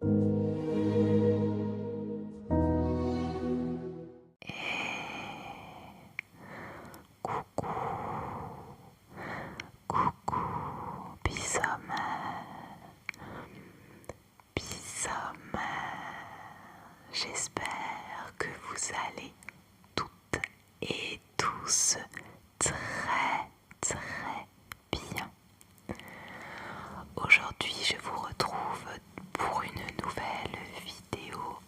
Coucou, coucou, bisomètre, bisomètre. J'espère que vous allez toutes et tous très très bien. Aujourd'hui, je vous retrouve pour une nouvelle vidéo,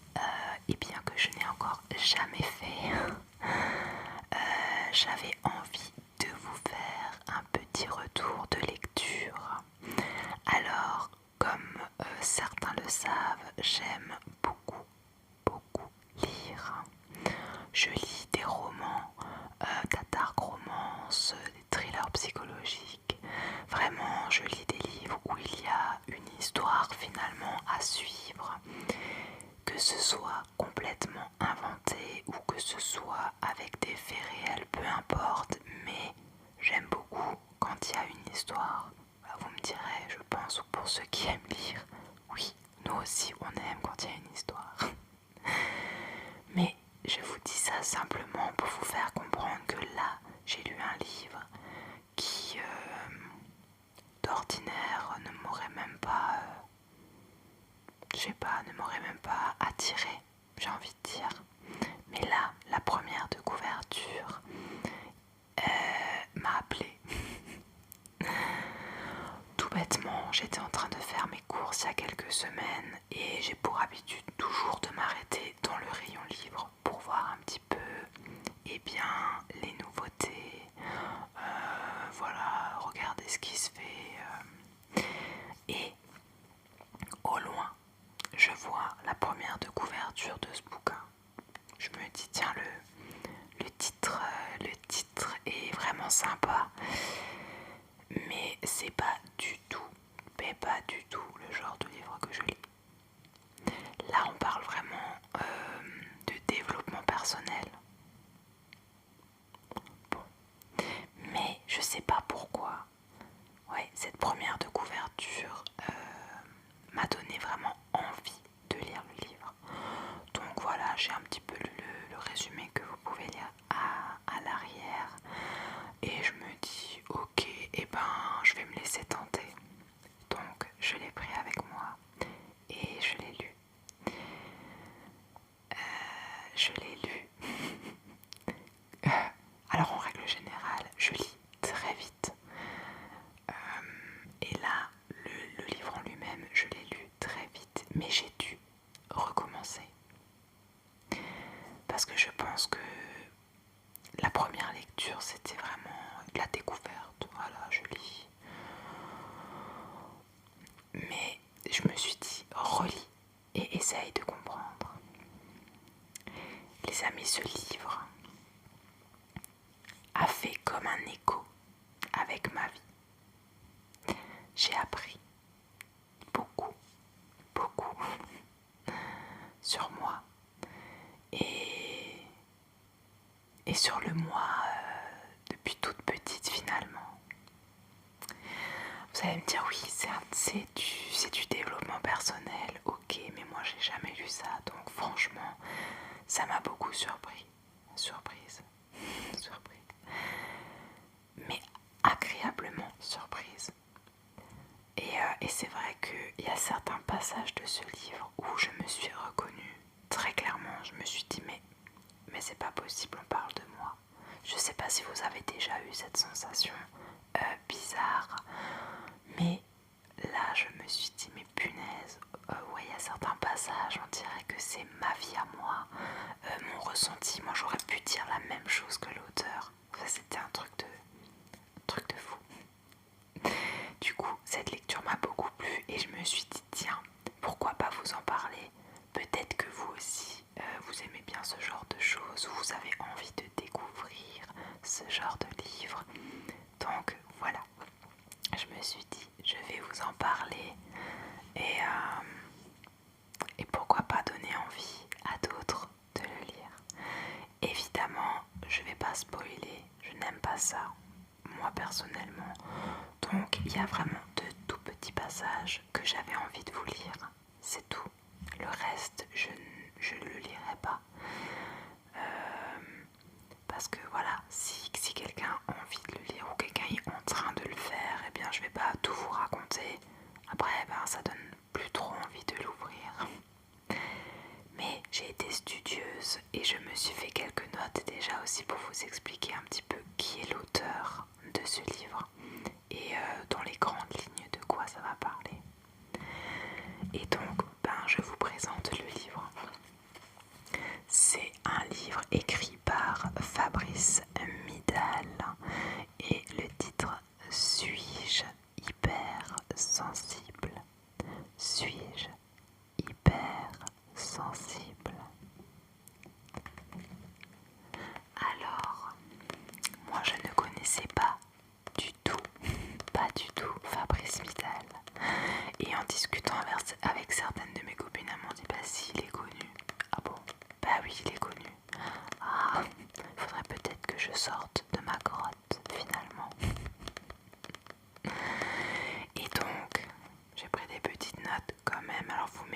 et bien que je n'ai encore jamais fait, j'avais envie de vous faire un petit retour de lecture. Alors, comme certains le savent, j'aime beaucoup lire. Je lis des romans, de la dark romance, des thrillers psychologiques. Vraiment, je lis des livres où il y a une histoire finalement à suivre, que ce soit complètement inventé ou que ce soit avec des faits réels, peu importe, mais j'aime beaucoup quand il y a une histoire. Vous me direz, je pense, pour ceux qui aiment lire, oui, nous aussi on aime quand il y a une histoire. Mais je vous dis ça simplement pour vous faire comprendre que là, j'ai lu un livre qui, d'ordinaire, ne m'aurait même pas, ne m'aurait même pas attiré, j'ai envie de dire. Mais là, la première de couverture m'a appelée. Tout bêtement, j'étais en train de faire mes courses il y a quelques semaines et j'ai pour habitude toujours de m'arrêter dans le rayon livre pour voir un petit peu les nouveautés, voilà, regarder ce qui se fait. Et au loin, je vois la première de couverture de ce bouquin. Je me dis, tiens, le titre est vraiment sympa, mais c'est pas du tout le genre de livre que je lis. Là, on parle vraiment de développement personnel. Bon, mais je sais pas pourquoi. Ouais, cette première de couverture m'a donné vraiment envie de lire le livre. Donc voilà, j'ai un petit peu le résumé que vous pouvez lire à l'arrière. Et je me dis, ok, et ben je vais me laisser tenter. Donc je l'ai pris avec moi et je l'ai lu. Je l'ai lu. Alors en règle générale, je lis très vite. Et là, le livre en lui-même, je l'ai lu très vite. Mais j'ai dû recommencer. Parce que je pense que la première lecture, c'était vraiment de la découverte. Voilà, je lis. Mais je me suis dit, relis et essaye de comprendre. Les amis, ce livre a fait comme un écho avec ma vie. J'ai appris beaucoup sur moi et sur le moi depuis toute petite finalement. Vous allez me dire, oui, c'est du développement personnel, ok, mais moi j'ai jamais lu ça, donc franchement, ça m'a beaucoup surprise, mais agréablement surprise. Et c'est vrai qu'il y a certains passages de ce livre où je me suis reconnue très clairement. Je me suis dit, mais c'est pas possible, on parle de moi. Je sais pas si vous avez déjà eu cette sensation bizarre, mais là je me suis dit, mais punaise, ouais, il y a certains passages, on dirait que c'est ma vie à moi, mon ressenti. Moi j'aurais pu dire la même chose que l'auteur. Enfin, c'était un truc de fou. Du coup, cette lecture m'a beaucoup plu et je me suis dit, tiens, pourquoi pas vous en parler? Peut-être que vous aussi, vous aimez bien ce genre de choses, vous avez envie de découvrir ce genre de livre. Donc voilà, je me suis dit, je vais vous en parler et pourquoi pas donner envie à d'autres de le lire. Évidemment, je vais pas spoiler, je n'aime pas ça, moi personnellement. Donc il y a vraiment de tout petits passages que j'avais envie de vous lire, c'est tout.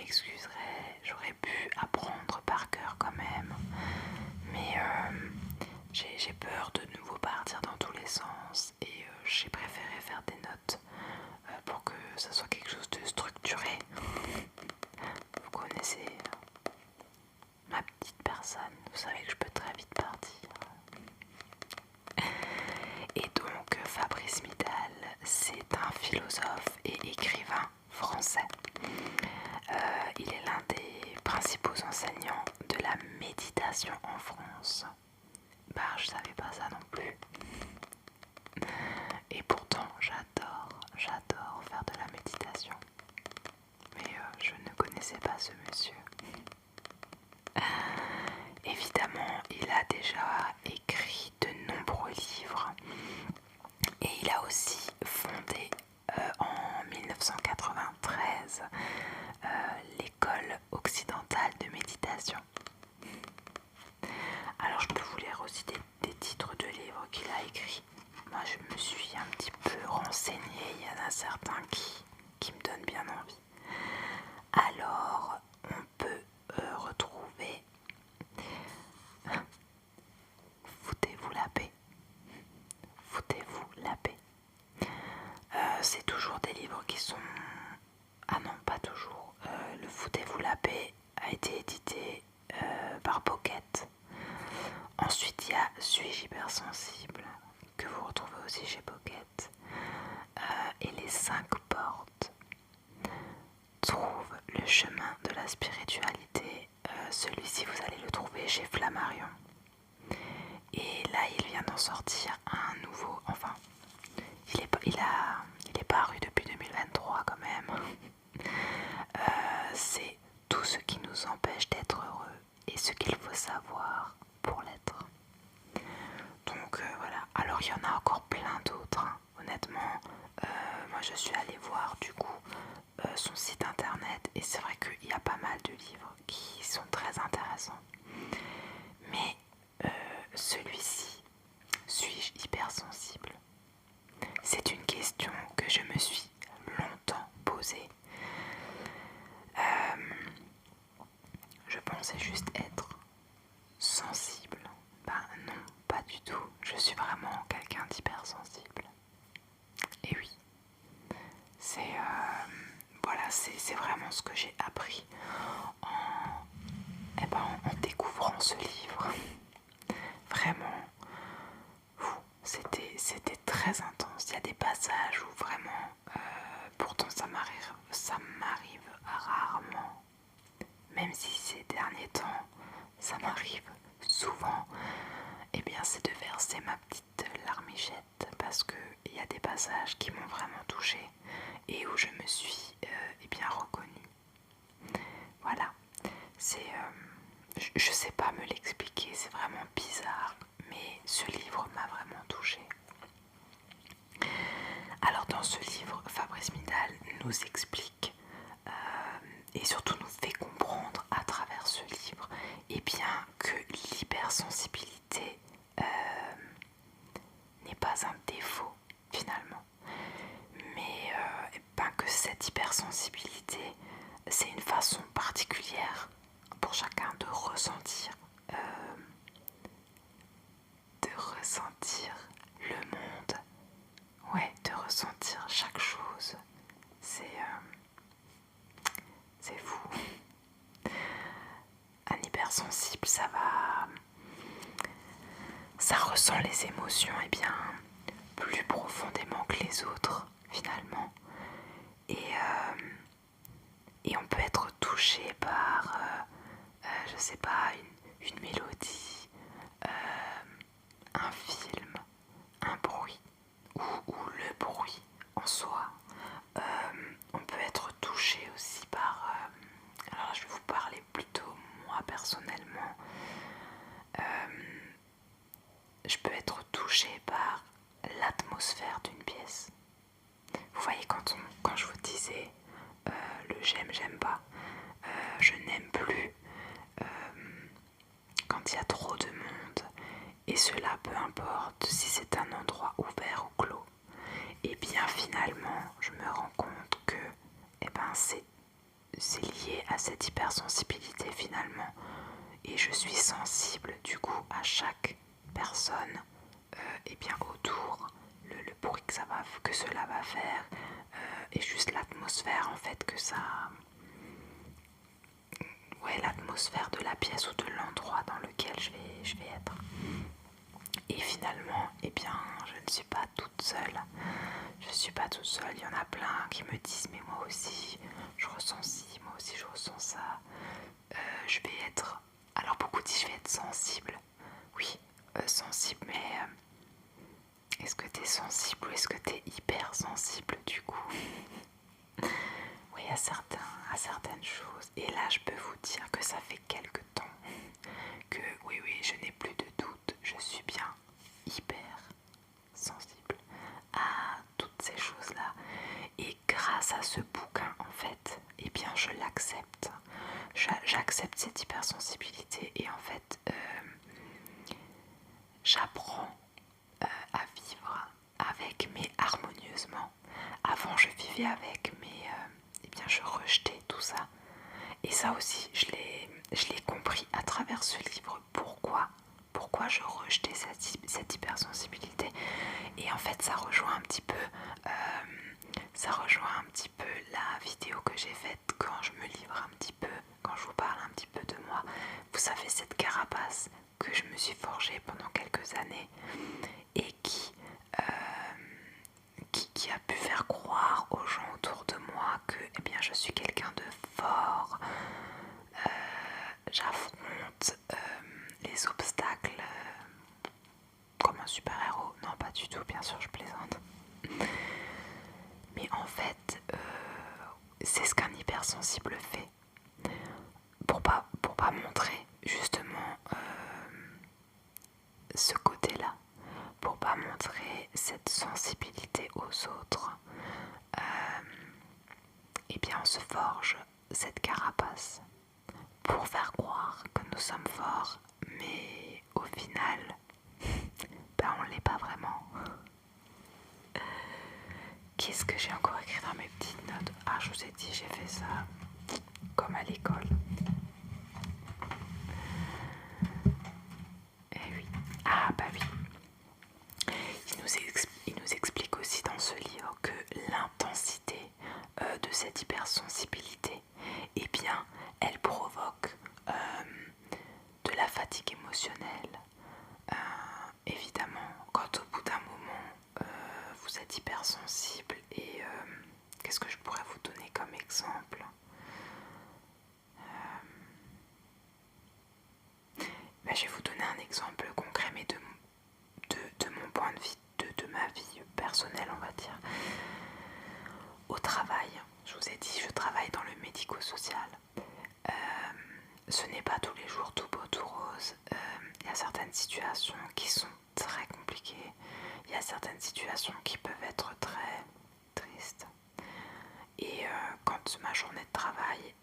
m'excuserai, j'aurais pu apprendre par cœur quand même, mais j'ai peur de nouveau partir dans tous les sens et j'ai préféré faire des notes pour que ça soit quelque chose de structuré. Vous connaissez ma petite personne, vous savez que je peux très vite partir. Et donc Fabrice Midal, c'est un philosophe et écrivain français. Il est l'un des principaux enseignants de la méditation en France. Bah, je savais pas ça non plus. Et pourtant, j'adore faire de la méditation. Mais je ne connaissais pas ce monsieur. Évidemment, il a déjà écrit de nombreux livres. Et il a aussi fondé en 1993 l'école occidentale de méditation. Alors je peux vous lire aussi des titres de livres qu'il a écrits. Moi je me suis un petit peu renseignée, il y en a certains qui me donnent bien envie. Alors on peut retrouver Foutez-vous la paix. Foutez-vous la paix. C'est toujours des livres qui sont... Ah non, pas toujours. Le Foutez-vous la paix a été édité par Pocket. Ensuite, il y a Suis-je hypersensible, que vous retrouvez aussi chez Pocket. Et les 5 portes. Trouve le chemin de la spiritualité. Celui-ci, vous allez le trouver chez Flammarion. Et là, il vient d'en sortir un nouveau. Enfin, il est paru depuis 2023 quand même. C'est tout ce qui nous empêche d'être heureux et ce qu'il faut savoir pour l'être. Donc voilà. Alors il y en a encore plein d'autres. Hein. Honnêtement, moi je suis allée voir du coup son site internet et c'est vrai qu'il y a pas mal de livres qui sont très intéressants. Mais celui-ci, suis-je hypersensible? C'est une question que je me suis longtemps posée. Je pensais juste être sensible. Ben non, pas du tout. Je suis vraiment quelqu'un d'hypersensible. Et oui, c'est voilà, c'est vraiment ce que j'ai appris en découvrant ce livre. Vraiment, c'était très intense. Il y a des passages où vraiment, pourtant ça m'arrive rarement. Même si ces derniers temps, ça m'arrive souvent, et bien c'est de verser ma petite larmichette parce qu'il y a des passages qui m'ont vraiment touchée et où je me suis bien reconnue. Voilà, je sais pas me l'expliquer, c'est vraiment bizarre, mais ce livre m'a vraiment touchée. Alors dans ce livre, Fabrice Midal nous explique et surtout nous fait comprendre à travers ce livre bien que l'hypersensibilité n'est pas un défaut finalement, mais que cette hypersensibilité c'est une façon particulière pour chacun de ressentir le monde, ouais, de ressentir chaque chose. C'est fou. Un hypersensible, ça ressent les émotions bien plus profondément que les autres finalement, et on peut être touché par je sais pas, une mélodie, un film, un bruit ou le bruit en soi. On peut être touché aussi par alors je vais vous parler plutôt moi personnellement. Je peux être touchée par l'atmosphère d'une pièce. Vous voyez, quand je vous disais le j'aime pas, je n'aime plus quand il y a trop de monde, et cela peu importe si c'est un endroit ouvert ou clos. Et bien finalement je me rends compte que c'est lié à et je suis sensible du coup à chaque personne et bien autour, le bruit que cela va faire et juste l'atmosphère en fait que ça... Ouais, l'atmosphère de la pièce ou de l'endroit dans lequel je vais être. Et finalement, eh bien, je ne suis pas toute seule. Je suis pas toute seule. Il y en a plein qui me disent, mais moi aussi, je ressens ci, moi aussi, je ressens ça. Je vais être... Alors, beaucoup disent, je vais être sensible. Oui, sensible, mais est-ce que tu es sensible ou est-ce que tu es hypersensible du coup? Oui, à certaines choses. Et là, je peux vous dire que ça fait quelque temps que, oui, je n'ai plus de doute. Je suis bien hyper sensible à toutes ces choses-là. Et grâce à ce bouquin, en fait, eh bien, je l'accepte. J'accepte cette hypersensibilité et en fait, j'apprends à vivre avec, mais harmonieusement. Avant, je vivais avec, mais eh bien, je rejetais tout ça. Et ça aussi, je l'ai compris à travers ce livre. Pourquoi je rejetais cette hypersensibilité. Et en fait, ça rejoint un petit peu la vidéo que j'ai faite quand je me livre un petit peu, quand je vous parle un petit peu de moi. Vous savez, cette carapace que je me suis forgée pendant quelques années et qui a pu faire croire aux gens autour de moi que eh bien, je suis quelqu'un de fort, j'affronte les obstacles comme un super-héros. Non, pas du tout, bien sûr, je plaisante. Mais en fait, c'est ce qu'un hypersensible fait pour pas montrer justement ce côté-là, pour pas montrer cette sensibilité aux autres. Eh bien, on se forge cette carapace pour faire croire que nous sommes forts, mais au final, ben on l'est pas vraiment. Qu'est-ce que j'ai encore écrit dans mes petites notes? Ah, je vous ai dit, j'ai fait ça comme à l'école. Eh oui. Ah bah oui. Il nous explique aussi dans ce livre que l'intensité de cette hypersensibilité, eh bien, elle provoque de la fatigue émotionnelle. Évidemment, quand au bout d'un moment, vous êtes hypersensible et qu'est-ce que je pourrais vous donner comme exemple? Ben, je vais vous donner un exemple concret, mais de mon point de vue, de ma vie personnelle, on va dire. Au travail, je vous ai dit, je travaille dans le médico-social. Ce n'est pas tous les jours tout beau, tout rose. Il y a certaines situations qui sont très compliquées. Il y a certaines situations qui peuvent être très tristes. Et quand ma journée de travail,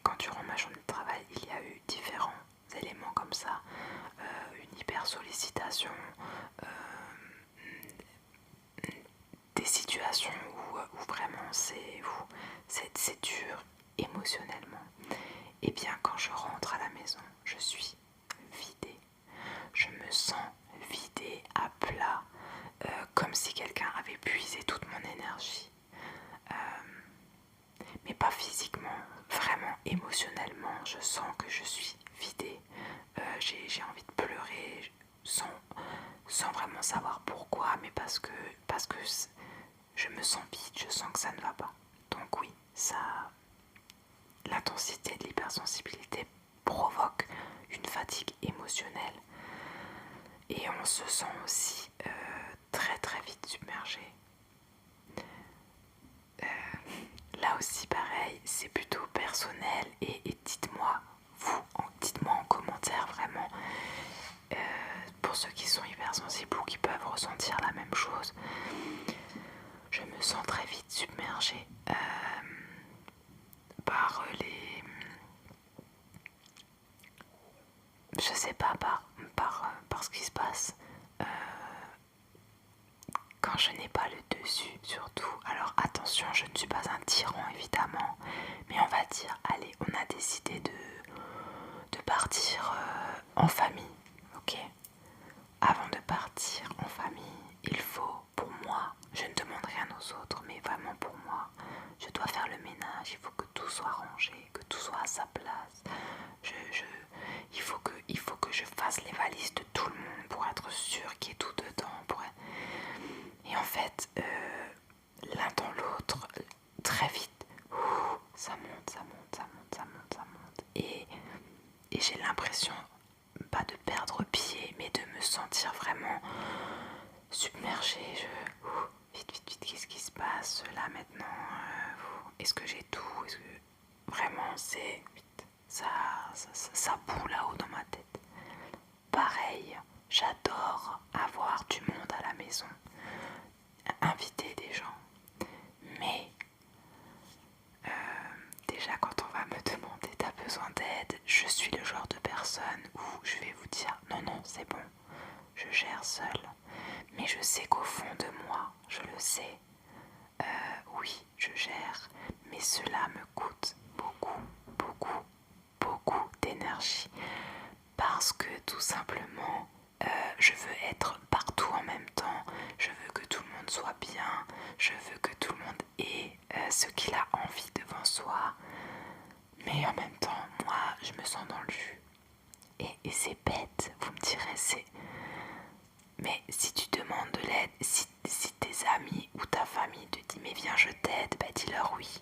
quand durant ma journée de travail, il y a eu différents éléments comme ça, une hyper sollicitation, des situations où vraiment c'est dur émotionnellement. Et bien quand je rentre à la maison, je suis vidée. Je me sens vidée à plat, comme si quelqu'un avait puisé toute mon énergie. Mais pas physiquement, vraiment émotionnellement, je sens que je suis vidée. J'ai envie de pleurer sans vraiment savoir pourquoi, mais parce que je me sens vide, je sens que ça ne va pas. Donc oui, l'intensité de l'hypersensibilité provoque une fatigue émotionnelle et on se sent aussi très très vite submergé. Là aussi pareil, c'est plutôt personnel et dites-moi en commentaire vraiment pour ceux qui sont hypersensibles ou qui peuvent ressentir la même chose. Je me sens très vite submergée par je sais pas, par ce qui se passe quand je n'ai pas le dessus surtout. Alors attention, je ne suis pas un tyran évidemment, mais on va dire, allez, on a décidé partir en famille, ok? Avant de partir en famille, il faut, pour moi, je ne demande rien aux autres, mais vraiment pour moi, je dois faire le ménage, il faut que tout soit rangé, que tout soit à sa place. Il faut que je fasse les valises de tout le monde pour être sûr qu'il y ait tout dedans. Et en fait, l'un dans l'autre, très vite, ça monte, ça monte, ça monte, ça monte, ça monte. Et j'ai l'impression, pas de perdre pied, mais de me sentir vraiment submergée. Vite, vite, vite, qu'est-ce qui se passe là maintenant? Est-ce que j'ai tout? Est-ce que vraiment c'est vite, ça boue là-haut dans ma tête. Pareil, j'adore avoir du monde à la maison, inviter des gens, mais déjà quand on va me demander t'as besoin d'aide, je suis le genre de personne où je vais vous dire non non c'est bon, je gère seule. Mais je sais qu'au fond de moi, je le sais, oui je gère, mais cela me coûte beaucoup, beaucoup, beaucoup d'énergie parce que tout simplement je veux être partout en même temps, je veux que tout le monde soit bien, je veux que tout le monde ait ce qu'il a envie devant soi, mais en même temps moi je me sens dans le jus et c'est bête, vous me direz c'est... Mais si tu demandes de l'aide, si tes amis ou ta famille te dit mais viens je t'aide, bah dis-leur oui.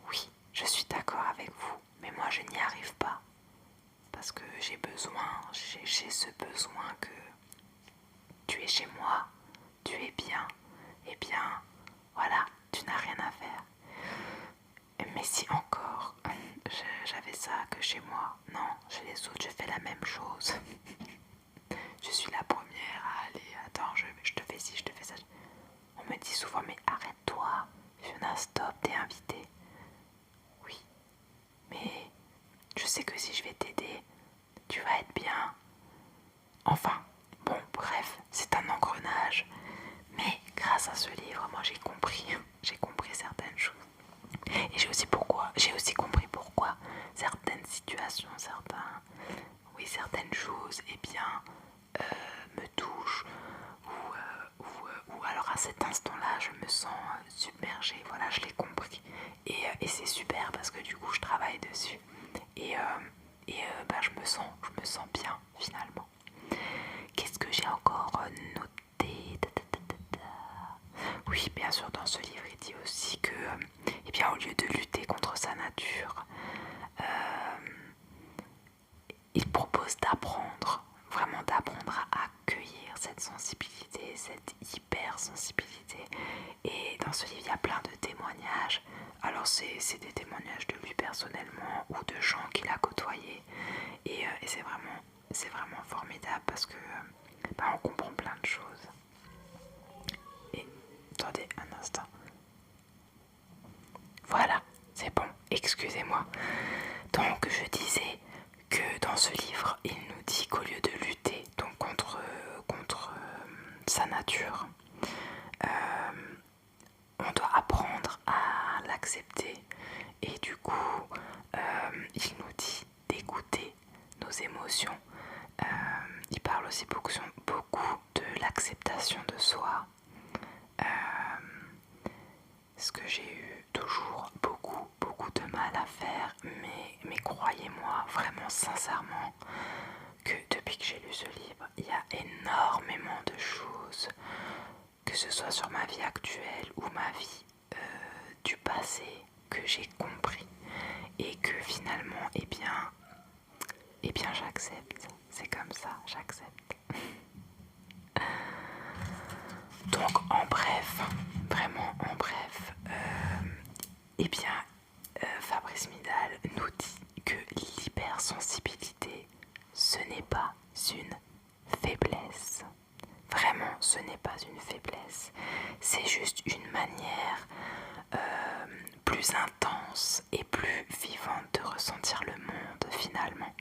Oui, je suis d'accord avec vous, mais moi je n'y arrive pas. Parce que j'ai ce besoin que tu es chez moi, tu es bien, et bien voilà, tu n'as rien à faire. Mais si encore j'avais ça que chez moi, non, chez les autres je fais la même chose. Je suis la première à aller, attends, je te fais ci, je te fais ça. On me dit souvent, mais arrête-toi, Fiona, stop, t'es invitée. Oui, mais je sais que si je vais t'aider, tu vas être bien. Enfin, bon, bref, c'est un engrenage. Mais grâce à ce livre, moi j'ai compris certaines choses. Et j'ai aussi compris pourquoi certaines situations, certaines choses, eh bien, me touchent ou alors à cet instant-là, je me sens submergée. Voilà, je l'ai compris. Et c'est super parce que du coup, je travaille dessus. Je me sens bien finalement. Qu'est-ce que j'ai encore noté? Oui, bien sûr, dans ce livre, il dit aussi que, eh bien, au lieu de lutter contre sa nature, il propose vraiment d'apprendre à accueillir cette sensibilité, cette hypersensibilité. Et dans ce livre, il y a plein de témoignages. Alors, c'est des témoignages de lui personnellement ou de gens qu'il a côtoyés. Et c'est vraiment formidable parce que on comprend plein de choses. Et attendez un instant. Voilà, c'est bon, excusez-moi. Donc je disais que dans ce livre, il nous dit qu'au lieu de lutter donc contre sa nature, on doit apprendre à l'accepter. Et du coup, il nous dit d'écouter nos émotions. Il parle aussi beaucoup de l'acceptation de soi. Ce que j'ai eu toujours beaucoup de mal à faire, mais croyez-moi vraiment sincèrement que depuis que j'ai lu ce livre, il y a énormément de choses, que ce soit sur ma vie actuelle ou ma vie du passé, que j'ai compris et que finalement, eh bien j'accepte. C'est comme ça, j'accepte. Donc en bref, vraiment en bref, Fabrice Midal nous dit que l'hypersensibilité, ce n'est pas une faiblesse. Vraiment, ce n'est pas une faiblesse. C'est juste une manière plus intense et plus vivante de ressentir le monde finalement.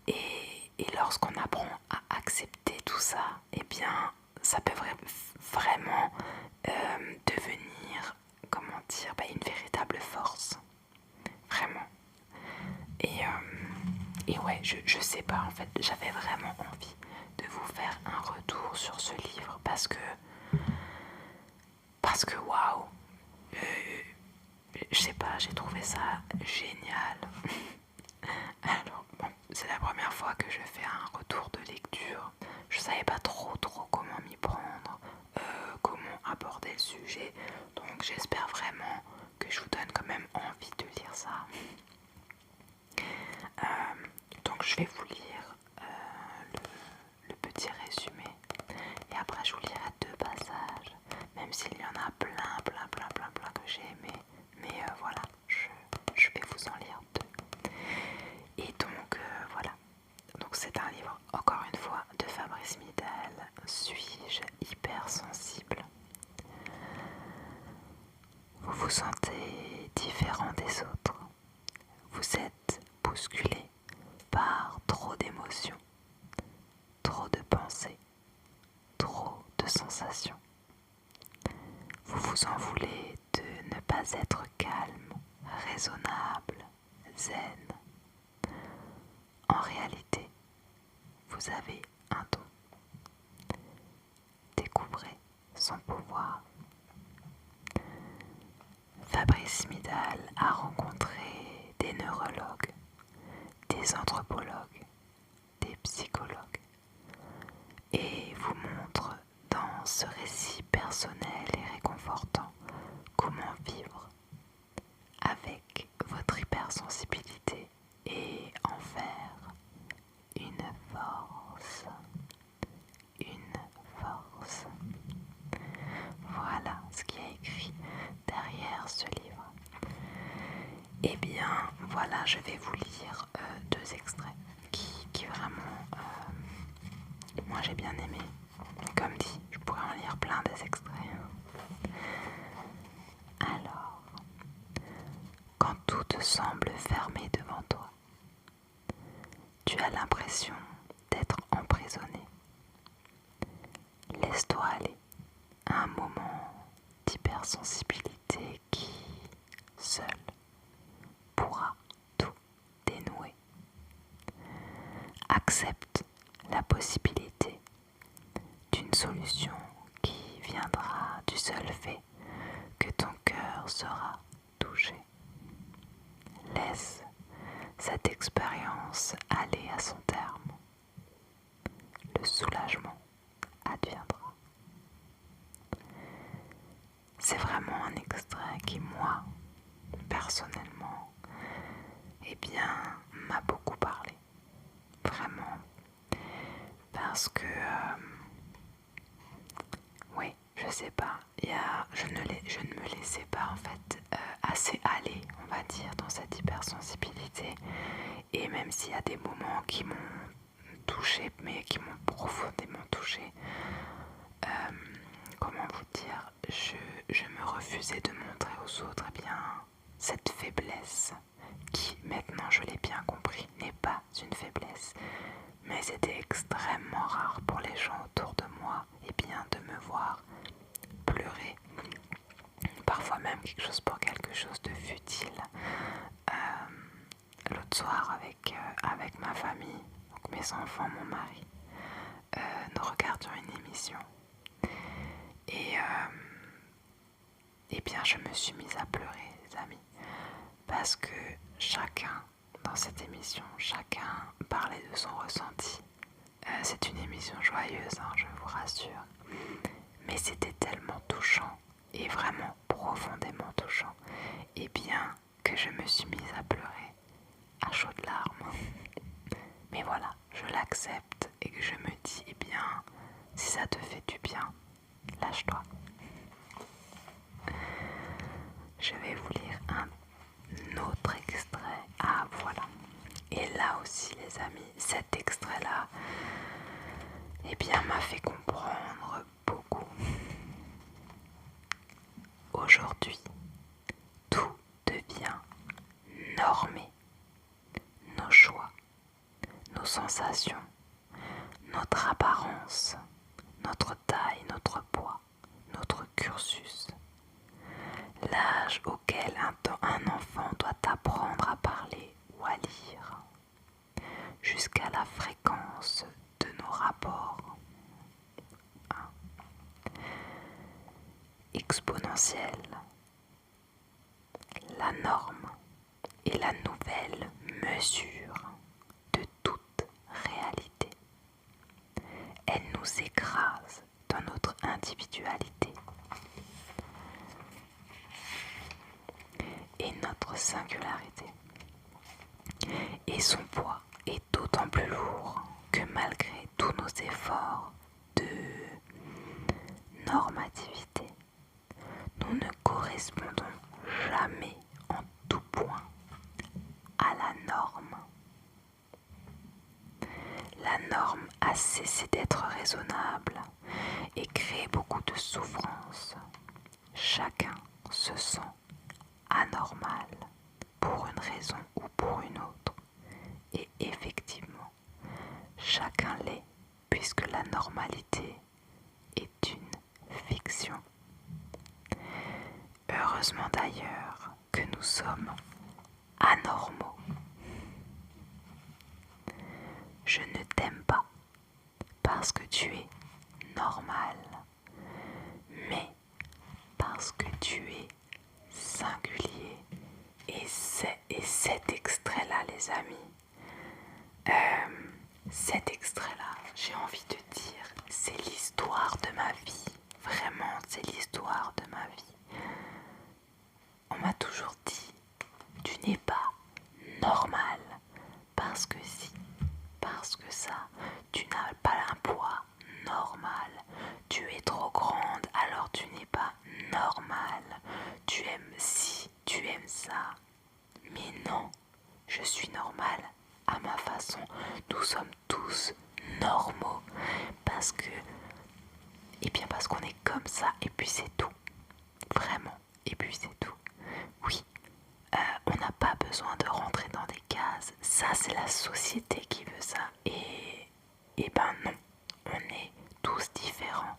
Et lorsqu'on apprend à accepter tout ça, eh bien, ça peut vraiment devenir, comment dire, une véritable force. Vraiment. Et ouais, je sais pas, en fait, j'avais vraiment envie de vous faire un retour sur ce livre parce que waouh, je sais pas, j'ai trouvé ça génial. Alors bon, c'est la première fois que je fais un retour de lecture. Je savais pas trop comment m'y prendre, comment aborder le sujet. Donc j'espère vraiment que je vous donne quand même envie de lire ça. Donc je vais vous lire le petit résumé. Et après je vous lirai 2 passages. Même s'il y en a plein que j'ai aimé. Mais voilà, je vais vous en lire 2. Et donc voilà. Donc c'est un livre, encore une fois, de Fabrice Midal. Suis-je hypersensible? Vous vous sentez différent des autres. Vous êtes bousculé par trop d'émotions, trop de pensées, trop de sensations. Vous vous en voulez de ne pas être calme, raisonnable, zen. En réalité, vous avez un don. Découvrez son pouvoir. Fabrice Midal a rencontré des neurologues, des anthropologues, des psychologues et vous montre dans ce récit personnel et réconfortant comment vivre avec votre hypersensibilité et en faire une force. Une force. Voilà ce qui est écrit derrière ce livre. Et bien voilà, je vais vous lire 2 extraits qui vraiment, moi j'ai bien aimé. Comme dit, je pourrais en lire plein des extraits. Alors, quand tout te semble fermé devant toi, tu as l'impression d'être emprisonné. Laisse-toi aller à un moment d'hypersensibilité qui, seul, pourra tout dénouer. Accepte la possibilité d'une solution qui viendra du seul fait que ton cœur sera touché. Laisse cette expérience aller à son terme. Le soulagement adviendra. C'est vraiment un extrait qui, moi, personnellement, eh bien, m'a beaucoup parlé. Vraiment. Parce que, oui, je sais pas, je ne me laissais pas en fait assez aller, on va dire, dans cette hypersensibilité. Et même s'il y a des moments qui m'ont touchée, mais qui m'ont profondément touchée, comment vous dire, je me refusais de montrer aux autres eh bien, cette faiblesse qui, maintenant je l'ai bien compris, n'est pas une faiblesse, mais c'était extrêmement rare pour les gens autour de moi eh bien, de me voir pleurer, parfois même quelque chose de futile. L'autre soir avec ma famille, donc mes enfants, mon mari, nous regardions une émission et bien je me suis mise à pleurer, les amis, parce que chacun dans cette émission, chacun parlait de son ressenti. C'est une émission joyeuse, hein, je vous rassure, mais c'était tellement touchant et vraiment profondément touchant, et bien que je me suis mise à pleurer à chaudes larmes. Mais voilà, je l'accepte et que je me dis, eh bien, si ça te fait du bien, lâche-toi. Je vais vous lire un autre extrait. Ah voilà. Et là aussi les amis, cet extrait-là, eh bien, m'a fait comprendre beaucoup. Aujourd'hui, tout devient normé. Nos choix, nos sensations, notre apparence, notre taille, notre poids, notre cursus. L'âge auquel un enfant doit apprendre à parler ou à lire. essentiel, la norme est la nouvelle mesure de toute réalité. Elle nous écrase dans notre individualité et notre singularité. Et son poids est d'autant plus lourd que malgré tous nos efforts de normativité, nous ne correspondons jamais en tout point à la norme. La norme a cessé d'être raisonnable et crée beaucoup de souffrance. Chacun se sent anormal pour une raison ou pour une autre. Et effectivement, chacun l'est puisque la normalité est une fiction. Heureusement d'ailleurs que nous sommes anormaux. Je ne t'aime pas parce que tu es normal, mais parce que tu es singulier. Et cet extrait-là, les amis, cet extrait-là, j'ai envie de dire, c'est l'histoire de ma vie. Vraiment, c'est l'histoire de ma vie. On m'a toujours dit, tu n'es pas normal parce que si, parce que ça, tu n'as pas un poids normal, tu es trop grande alors tu n'es pas normal, tu aimes ci, tu aimes ça. Mais non, je suis normale à ma façon. Nous sommes tous normaux parce que, eh bien parce qu'on est comme ça et puis c'est tout. Vraiment, et puis c'est tout. Oui, on n'a pas besoin de rentrer dans des cases. Ça, c'est la société qui veut ça. Et ben non, on est tous différents.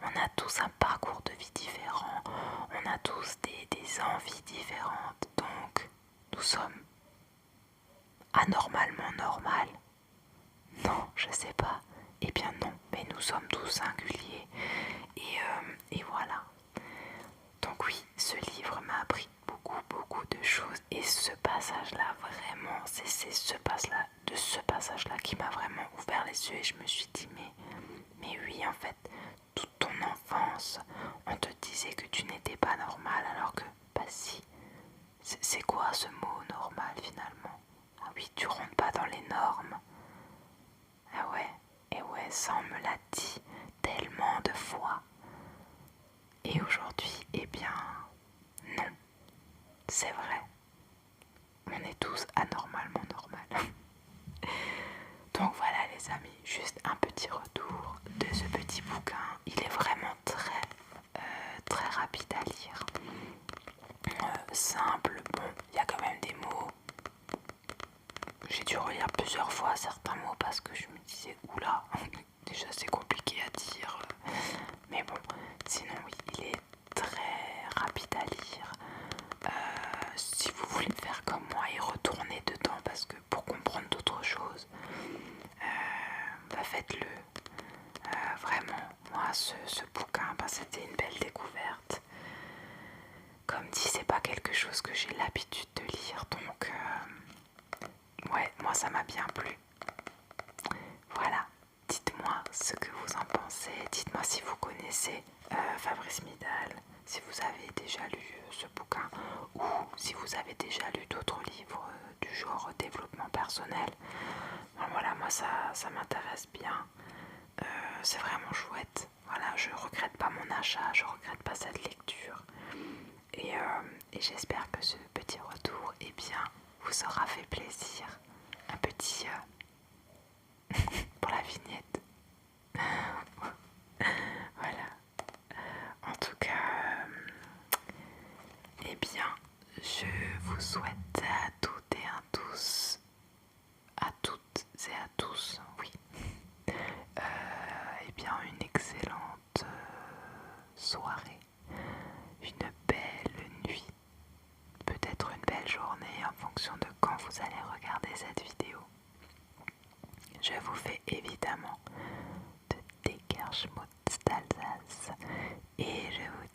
On a tous un parcours de vie différent. On a tous des envies différentes. Donc, nous sommes anormalement normal. Non, je sais pas. Eh bien non, mais nous sommes tous singuliers. Et voilà. Donc oui, ce livre m'a appris beaucoup de choses. Et ce passage-là, vraiment, c'est ce passage-là qui m'a vraiment ouvert les yeux. Et je me suis dit, mais oui, en fait, toute ton enfance, on te disait que tu n'étais pas normal, alors que, bah si, c'est quoi ce mot normal finalement? Ah oui, tu rentres pas dans les normes. Ah ouais, et ouais, ça on me l'a dit tellement de fois. Et aujourd'hui, eh bien, non, c'est vrai. On est tous anormalement normal. Donc voilà les amis, juste un petit retour de ce petit bouquin. Il est vraiment très rapide à lire. Simple, bon, il y a quand même des mots. J'ai dû relire plusieurs fois certains mots parce que je me disais, oula, déjà c'est compliqué à dire. Mais bon, sinon oui, il est très rapide à lire. Si vous voulez faire comme moi et retourner dedans parce que pour comprendre d'autres choses, bah faites-le. Vraiment, moi ce bouquin, bah, c'était une belle découverte. Comme dit, c'est pas quelque chose que j'ai l'habitude de lire, donc ouais, moi ça m'a bien plu. Voilà, dites-moi ce que vous en pensez, dites-moi si vous connaissez Fabrice Midal, si vous avez déjà lu ce bouquin ou si vous avez déjà lu d'autres livres du genre développement personnel. Bon, voilà, moi ça m'intéresse bien, c'est vraiment chouette. Voilà, je regrette pas mon achat, je regrette pas cette lecture. Et j'espère que ce petit retour, eh bien, vous aura fait plaisir. Un petit pour la vignette. Voilà. En tout cas, eh bien, je vous souhaite à toutes et à tous, à toutes et à tous, oui, eh bien, une excellente soirée, une belle nuit, peut-être une belle journée en fonction de quand vous allez regarder cette vidéo. Je vous fais évidemment de Dekerschmutz d'Alsace et je vous